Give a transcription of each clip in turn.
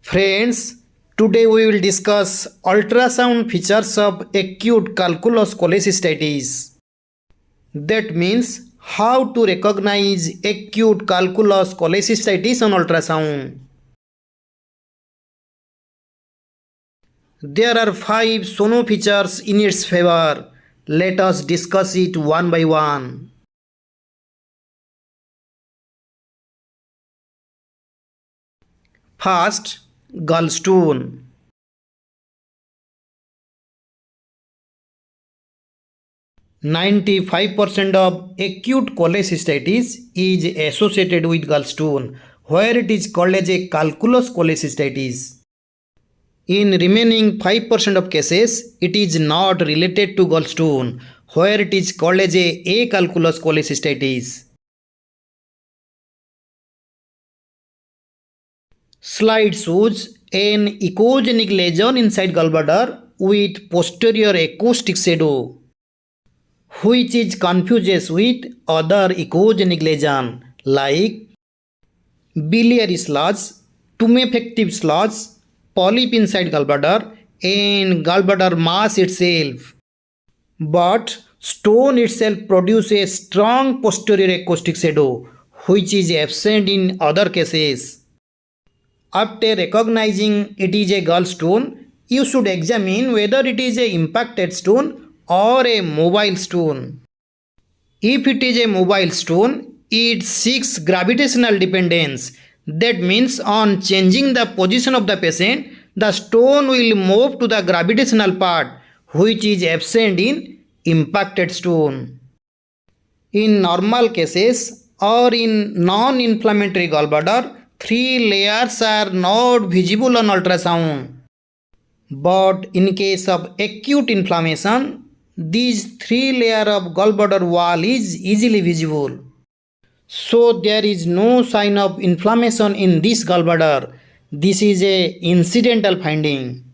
Friends, today we will discuss ultrasound features of acute calculus cholecystitis. That means how to recognize acute calculus cholecystitis on ultrasound. There are 5 sono features in its favor. Let us discuss it one by one. First, gallstone. 95% of acute cholecystitis is associated with gallstone, where it is called as a calculus cholecystitis. In remaining 5% of cases, it is not related to gallstone, where it is called as a acalculus cholecystitis. Slide shows an echogenic lesion inside gallbladder with posterior acoustic shadow, which is confuses with other echogenic lesion like biliary sludge, tumefactive sludge, polyp inside gallbladder, and gallbladder mass itself. But stone itself produces a strong posterior acoustic shadow, which is absent in other cases. After recognizing it is a gallstone, you should examine whether it is a impacted stone or a mobile stone. If it is a mobile stone, it seeks gravitational dependence. That means on changing the position of the patient, the stone will move to the gravitational part, which is absent in impacted stone. In normal cases or in non-inflammatory gallbladder, 3 layers are not visible on ultrasound. But in case of acute inflammation, these 3 layers of gallbladder wall is easily visible. So there is no sign of inflammation in this gallbladder. This is a incidental finding.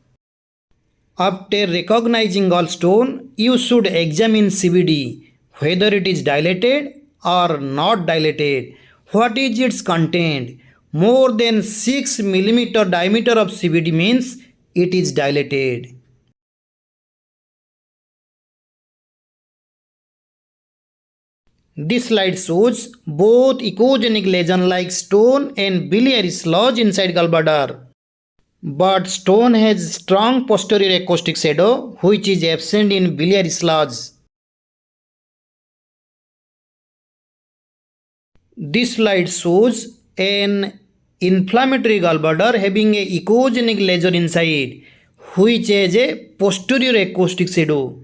After recognizing gallstone, you should examine CVD, whether it is dilated or not dilated. What is its content? More than 6 mm diameter of CVD means it is dilated. This slide shows both echogenic lesion like stone and biliary sludge inside gallbladder. But stone has strong posterior acoustic shadow which is absent in biliary sludge. This slide shows an inflammatory gallbladder having a echogenic lesion inside which has a posterior acoustic shadow.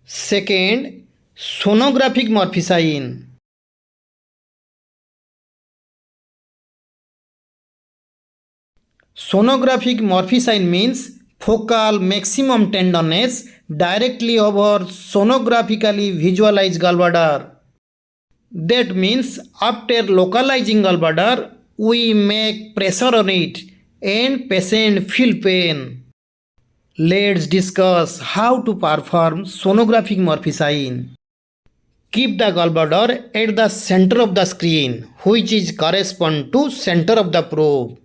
Second, sonographic Murphy sign. Sonographic Murphy sign means focal maximum tenderness directly over sonographically visualized gallbladder. That means after localizing gallbladder, we make pressure on it and patient feel pain. Let's discuss how to perform sonographic Murphy sign. Keep the gallbladder at the center of the screen, which is correspond to center of the probe.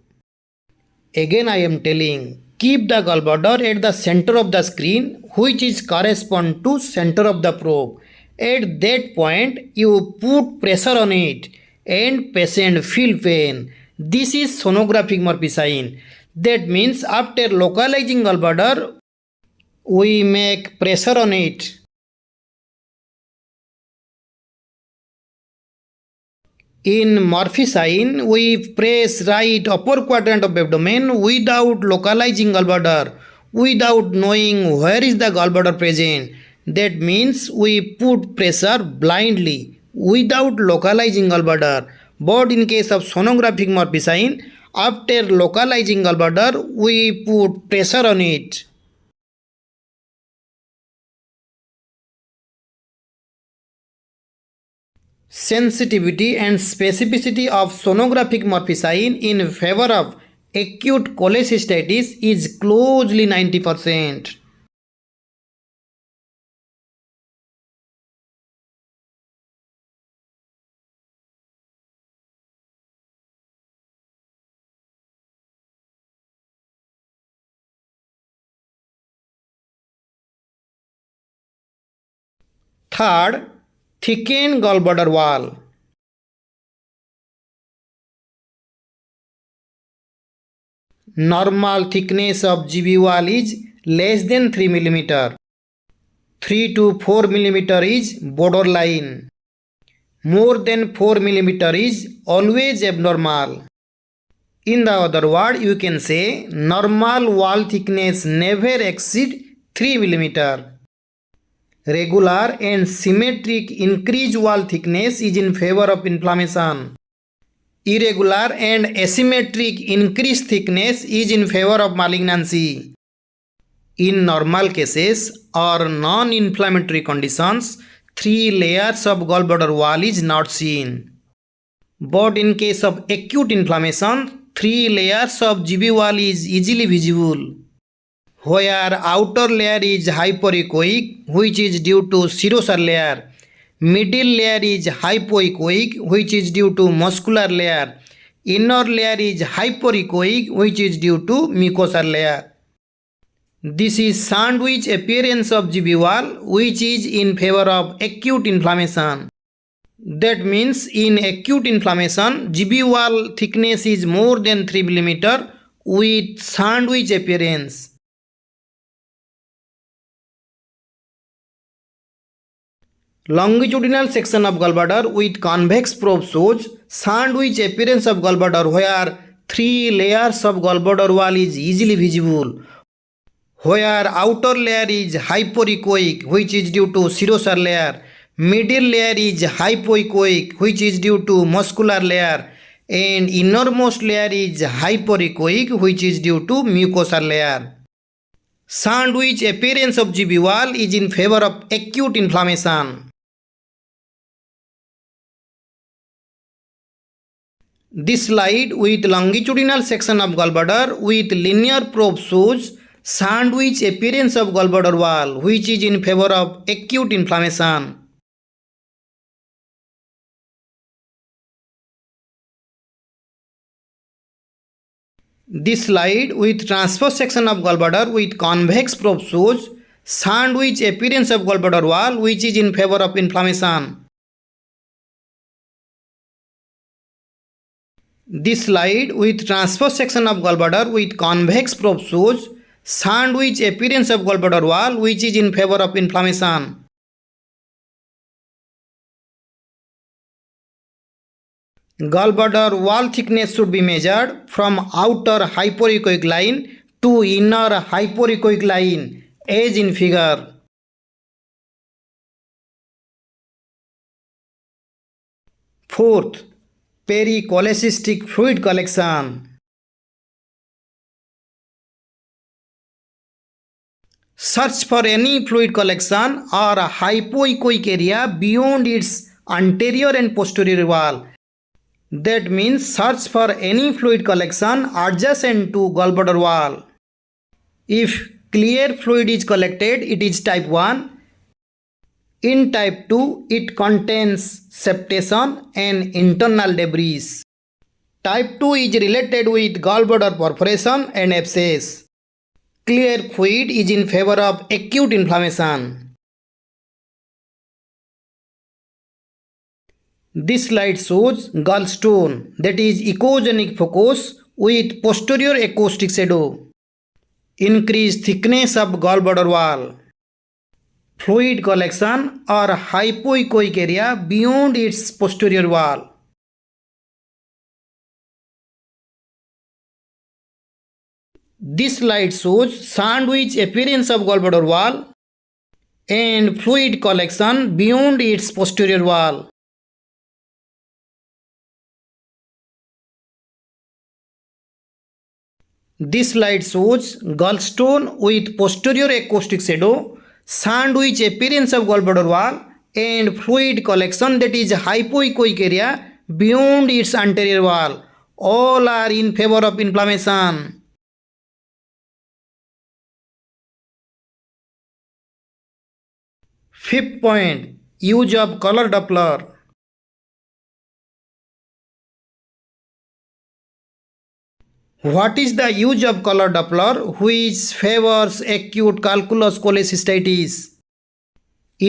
Again I am telling, keep the gallbladder at the center of the screen, which is correspond to center of the probe. At that point, you put pressure on it and patient feel pain. This is sonographic Murphy sign. That means after localizing gallbladder, we make pressure on it. In Murphy sign, we press right upper quadrant of abdomen without localizing gallbladder, without knowing where is the gallbladder present. That means we put pressure blindly without localizing gallbladder. But in case of sonographic Murphy sign, after localizing gallbladder, we put pressure on it. Sensitivity and specificity of sonographic Murphy sign in favor of acute cholecystitis is closely 90%. Third, thicken gallbladder wall. Normal thickness of GB wall is less than 3 mm. 3 to 4 mm is borderline. More than 4 mm is always abnormal. In the other word, you can say normal wall thickness never exceed 3 mm. Regular and symmetric increased wall thickness is in favor of inflammation. Irregular and asymmetric increased thickness is in favor of malignancy. In normal cases or non-inflammatory conditions, 3 layers of gallbladder wall is not seen. But in case of acute inflammation, 3 layers of GB wall is easily visible. Where outer layer is hyperechoic, which is due to serosal layer. Middle layer is hypoechoic, which is due to muscular layer. Inner layer is hyperechoic, which is due to mucosal layer. This is sandwich appearance of GB wall, which is in favor of acute inflammation. That means in acute inflammation, GB wall thickness is more than 3 mm with sandwich appearance. Longitudinal section of gallbladder with convex probe shows sandwich appearance of gallbladder where 3 layers of gallbladder wall is easily visible. Where outer layer is hyperechoic, which is due to serosal layer. Middle layer is hypoechoic, which is due to muscular layer, and innermost layer is hyperechoic, which is due to mucosal layer. Sandwich appearance of GB wall is in favor of acute inflammation. This slide with longitudinal section of gallbladder with linear probe shows sandwich appearance of gallbladder wall, which is in favor of acute inflammation. This slide with transverse section of gallbladder with convex probe shows sandwich appearance of gallbladder wall, which is in favor of inflammation. This slide with transverse section of gallbladder with convex probe shows sandwich appearance of gallbladder wall, which is in favor of inflammation. Gallbladder wall thickness should be measured from outer hypoechoic line to inner hypoechoic line as in figure. Fourth, pericholecystic fluid collection. Search for any fluid collection or hypoechoic area beyond its anterior and posterior wall. That means search for any fluid collection adjacent to gallbladder wall. If clear fluid is collected, it is type 1. In type 2, it contains septation and internal debris. Type 2 is related with gallbladder perforation and abscess. Clear fluid is in favor of acute inflammation. This slide shows gallstone, that is echogenic focus with posterior acoustic shadow. Increased thickness of gallbladder wall. Fluid collection or hypoechoic area beyond its posterior wall. This slide shows sandwich appearance of gallbladder wall and fluid collection beyond its posterior wall. This slide shows gallstone with posterior acoustic shadow, sandwich appearance of gallbladder wall and fluid collection, that is hypoechoic area beyond its anterior wall. All are in favor of inflammation. Fifth point, use of color Doppler. What is the use of color Doppler which favors acute calculous cholecystitis?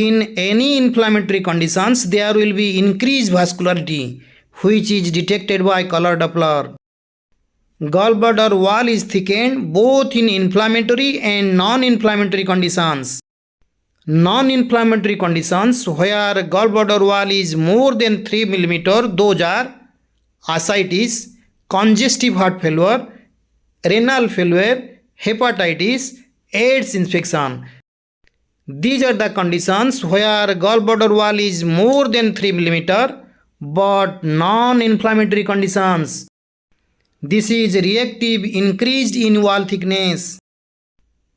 In any inflammatory conditions, there will be increased vascularity, which is detected by color Doppler. Gallbladder wall is thickened both in inflammatory and non-inflammatory conditions. Non-inflammatory conditions where gallbladder wall is more than 3 mm, those are ascites, congestive heart failure, renal failure, hepatitis, AIDS infection. These are the conditions where gallbladder wall is more than 3 mm, but non-inflammatory conditions. This is reactive increased in wall thickness.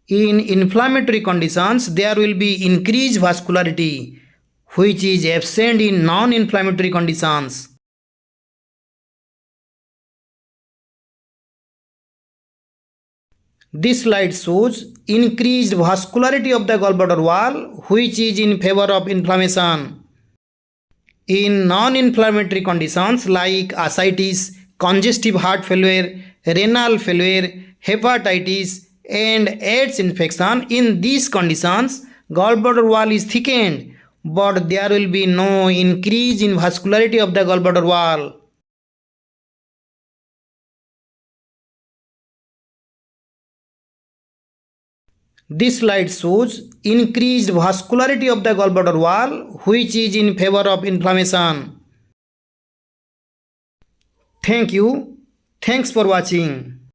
In inflammatory conditions, there will be increased vascularity, which is absent in non-inflammatory conditions. This slide shows increased vascularity of the gallbladder wall, which is in favor of inflammation. In non-inflammatory conditions like ascites, congestive heart failure, renal failure, hepatitis, and AIDS infection, in these conditions, gallbladder wall is thickened, but there will be no increase in vascularity of the gallbladder wall. This slide shows increased vascularity of the gallbladder wall, which is in favor of inflammation. Thank you. Thanks for watching.